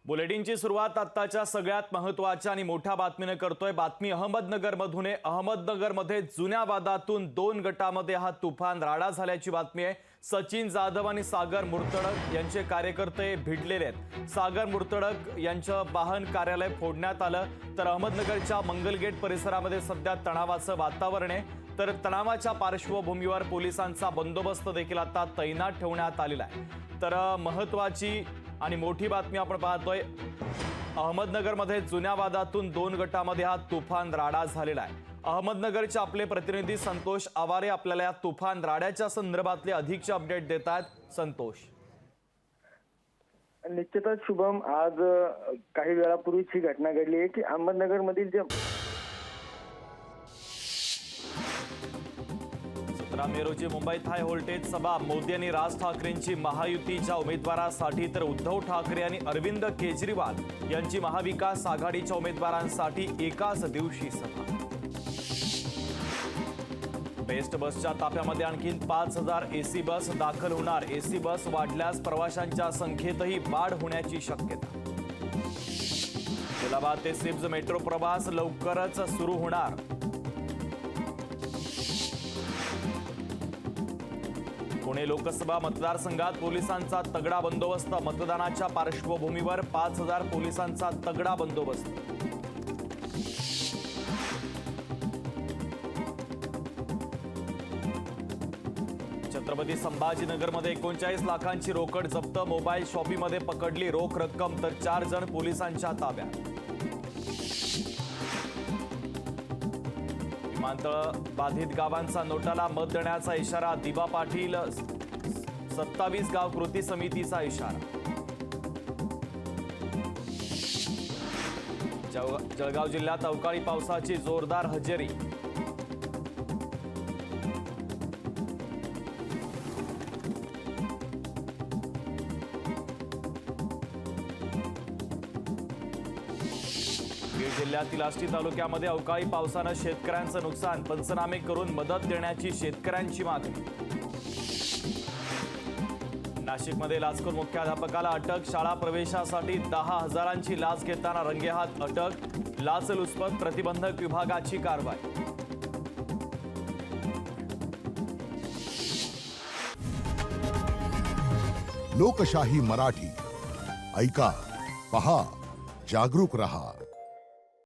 बुलेटिनची सुरुवात आत्ताच्या सगळ्यात महत्त्वाच्या आणि मोठ्या बातमीने करतोय। बातमी अहमदनगरमधून आहे। अहमदनगरमध्ये जुन्या वादातून 2 गटामध्ये हा तुफान राडा झाल्याची बातमी आहे। सचिन जाधव आणि सागर मुर्तडक यांचे कार्यकर्ते भिडलेले आहेत। सागर मुर्तडक यांचं वाहन कार्यालय फोडण्यात आलं, तर अहमदनगरच्या मंगलगेट परिसरामध्ये सध्या तणावाचं वातावरण आहे। तर तणावाच्या पार्श्वभूमीवर पोलिसांचा बंदोबस्त देखील आता तैनात ठेवण्यात आलेला आहे। तर महत्त्वाची आणि मोठी बातमी आपण पाहतोय। अहमदनगरमध्ये जुन्या वादातून 2 गटामध्ये हा तुफान राडा झालेला आहे। अहमदनगरचे आपले प्रतिनिधी संतोष आवारे आपल्याला या तुफान राड्याच्या संदर्भातले अधिकचे अपडेट देतात। संतोष, निश्चितच शुभम, आज काही वेळापूर्वीच ही घटना घडली आहे की अहमदनगर मधील जे 17 मे रोजी मुंबईत हाय व्होल्टेज सभा। मोदी आणि राज ठाकरेंची महायुतीच्या उमेदवारासाठी, तर उद्धव ठाकरे आणि अरविंद केजरीवाल यांची महाविकास आघाडीच्या उमेदवारांसाठी एकाच दिवशी सभा। बेस्ट बसच्या ताफ्यामध्ये आणखी 5000 एसी बस दाखल होणार। एसी बस वाढल्यास प्रवाशांच्या संख्येतही वाढ होण्याची शक्यता। इलाहाबाद ते सिब्ज मेट्रो प्रवास लवकरच सुरू होणार। पुणे लोकसभा मतदारसंघात पोलिसांचा तगडा बंदोबस्त। मतदानाच्या पार्श्वभूमीवर 5000 पोलिसांचा तगडा बंदोबस्त। छत्रपती संभाजीनगरमध्ये 39 लाखांची रोकड जप्त। मोबाईल शॉपीमध्ये पकडली रोख रक्कम, तर 4 जण पोलिसांच्या ताब्यात। विमानतळ बाधित गावांचा नोटाला मत देण्याचा इशारा। दिबा पाटील 27 गाव कृती समितीचा इशारा। जळगाव जिल्ह्यात अवकाळी पावसाची जोरदार हजेरी। बीड जिल्ह्यातील आष्टी तालुक्यामध्ये अवकाळी पावसानं शेतकऱ्यांचं नुकसान। पंचनामे करून मदत देण्याची शेतकऱ्यांची मागणी। नाशिकमध्ये लाचखोर मुख्याध्यापकाला अटक। शाळा प्रवेशासाठी 10,000ची लाच घेताना रंगेहात अटक। लाचलुचपत प्रतिबंधक विभागाची कारवाई। लोकशाही मराठी ऐका, पहा, जागरूक रहा।